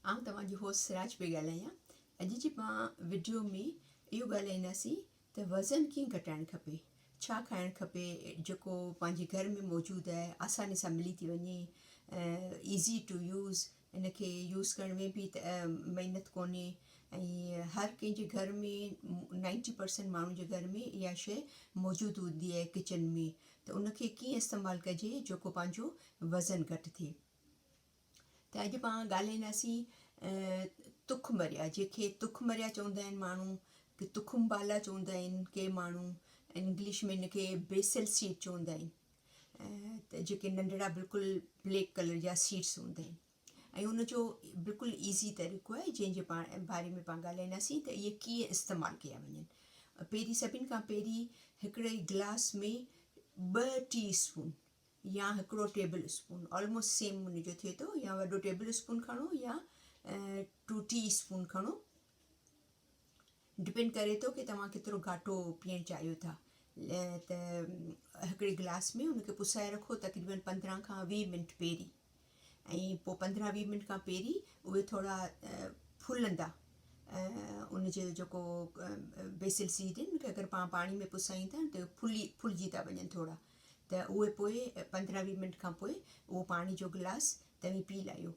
आउं तव्हांजी होस्ट सिराज पई ॻाल्हायां। अॼु जी मां वीडियो में इहो ॻाल्हाईंदासीं त वज़न कीअं घटाइणु खपे, छा खाइणु खपे जेको पंहिंजे घर में मौजूदु आहे, आसानी सां मिली थी वञे, ईज़ी टू यूज़, इनखे यूज़ करण में बि महिनत कोन्हे ऐं हर कंहिंजे घर में 90% माण्हुनि जे घर में इहा शइ मौजूदु हूंदी आहे किचन में। त उनखे कीअं इस्तेमालु कजे जेको पंहिंजो वज़न घटि थिए। त अॼु पाण ॻाल्हाईंदासीं तुखमरिया, जंहिंखे तुखमरिया चवंदा आहिनि माण्हू, की तुखुमबाला चवंदा आहिनि के माण्हू, इंग्लिश में इनखे बेसल सीड चवंदा आहिनि। त जेके नंढड़ा बिल्कुलु ब्लैक कलर जा सीड्स हूंदा आहिनि ऐं उनजो बिल्कुलु ईज़ी तरीक़ो आहे जंहिंजे बारे में पाण ॻाल्हाईंदासीं त इहे कीअं इस्तेमालु कया वञनि। पहिरीं सभिनि खां पहिरीं हिकिड़े गिलास में 2 टीस्पून या हिकिड़ो टेबल स्पून, ऑलमोस्ट सेम उनजो थिए थो, या वॾो टेबल स्पून खणो या 2 टीस्पून खणो, डिपेंड करे थो की तव्हां केतिरो घाटो पीअणु चाहियो था। त हिकिड़े गिलास में उनखे पुसाए रखो तक़रीबन 15 खां 20 मिंट पहिरीं, ऐं पोइ 15-20 मिंट खां पहिरीं उहे थोरा फुलंदा। उनजो जेको बेसल सीड आहिनि उनखे अगरि पाणी में पुसायूं था त फुलिजी था वञनि थोरा, त उहे पोइ 15-20 मिंट खां पोइ उहो पाणी जो गिलास तव्हीं पी लाहियो।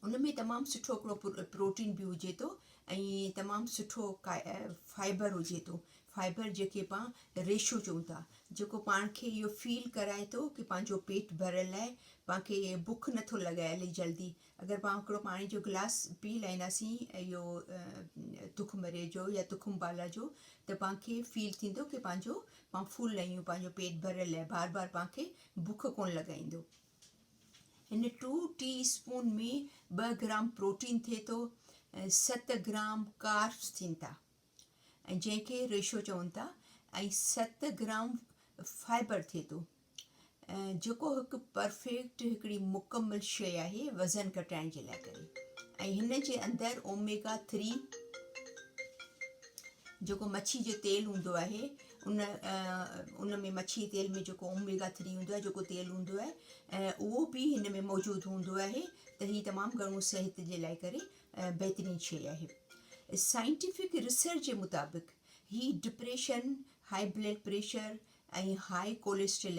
उन में तमामु सुठो हिकिड़ो प्रोटीन बि हुजे थो ऐं तमामु सुठो फाइबर हुजे थो। फाइबर जंहिंखे पाण रेशो चऊं था, जेको पाण खे इहो फील कराए थो की पंहिंजो पेट भरियलु आहे, पाणखे बुख नथो लॻे इलाही जल्दी। अगरि पाण हिकिड़ो पाणी जो गिलास पी लाहींदासीं इहो तुखमरे जो या तुखुमबाला जो, त पाणखे फील थींदो की पाण फुल आहियूं, पंहिंजो पेट भरियलु आहे, बार बार पाणखे बुख कोन लॻाईंदो। हिन 2 टीस्पून में 2 ग्राम प्रोटीन थिए थो, 7 ग्राम कार्ब्स थियनि था ऐं जंहिंखे रेशो चवनि था, ऐं 7 ग्राम फाइबर थिए थो, जेको हिकु परफेक्ट हिकिड़ी मुकमल शइ आहे वज़न घटाइण जे लाइ करे। ऐं हिन जे अंदरि ओमेगा 3 जेको मच्छी जो तेल हूंदो आहे, उन में मच्छी तेल में जेको ओमेगा 3 हूंदो आहे, जेको तेल हूंदो आहे, उहो बि हिन में मौजूदु हूंदो आहे। त हीअ तमामु घणो सिहत जे लाइ करे बहितरीनु शइ आहे। साइंटिफिक रिसर्च जे मुताबिक़ हीअ डिप्रेशन, हाई ब्लड प्रेशर ऐं हाई कोलेस्ट्रॉल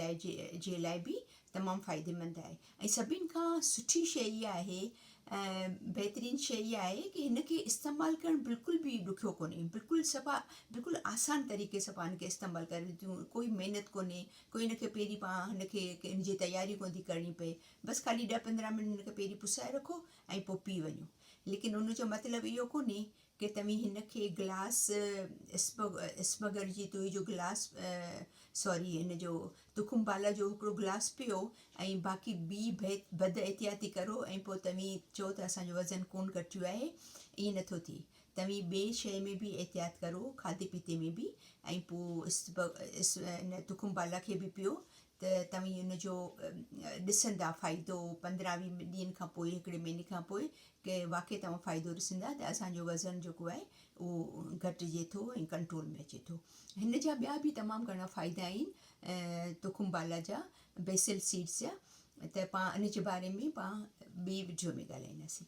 जे लाइ बि तमामु फ़ाइदेमंद आहे। ऐं सभिनि खां सुठी शइ इहा आहे, बहितरीनु शइ इहा आहे की हिनखे इस्तेमालु करणु बिल्कुलु बि ॾुखियो कोन्हे, बिल्कुलु आसान तरीक़े सां पाण खे इस्तेमालु करे थियूं, कोई महिनत कोन्हे, कोई हिनखे पहिरीं पाण हिनखे हिनजी तयारी कोन थी करणी पए, बसि ख़ाली 10-15 मिंट हिनखे पहिरीं पुसाए रखो ऐं पोइ पी वञो। लेकिन उनजो मतिलबु इहो कोन्हे की तव्हीं हिनखे गिलास इस्बगर जी तुई जो गिलास हिन जो तुखुमबाला जो हिकिड़ो गिलास पियो ऐं बाक़ी ॿी बद एहतियाती करो ऐं पोइ तव्हीं चओ त असांजो वज़न कोन घटियो आहे। ईअं नथो थिए। तव्हीं ॿिए शइ में बि एहतियात करो, खाधे पीते में बि, ऐं पोइ हिन तुखुमबाला खे बि पियो, त तव्हीं हुनजो ॾिसंदा फ़ाइदो 15-20 ॾींहंनि खां पोइ, हिकिड़े महीने खां पोइ, की वाक़ई तव्हां फ़ाइदो ॾिसंदा त असांजो वज़न जेको आहे उहो घटिजे थो ऐं कंट्रोल में अचे थो। हिन जा ॿिया बि तमामु घणा फ़ाइदा आहिनि तुखुमबाला जा, बेसल सीड्स जा। त पाण इन जे बारे में पाण ॿी वीडियो में ॻाल्हाईंदासीं।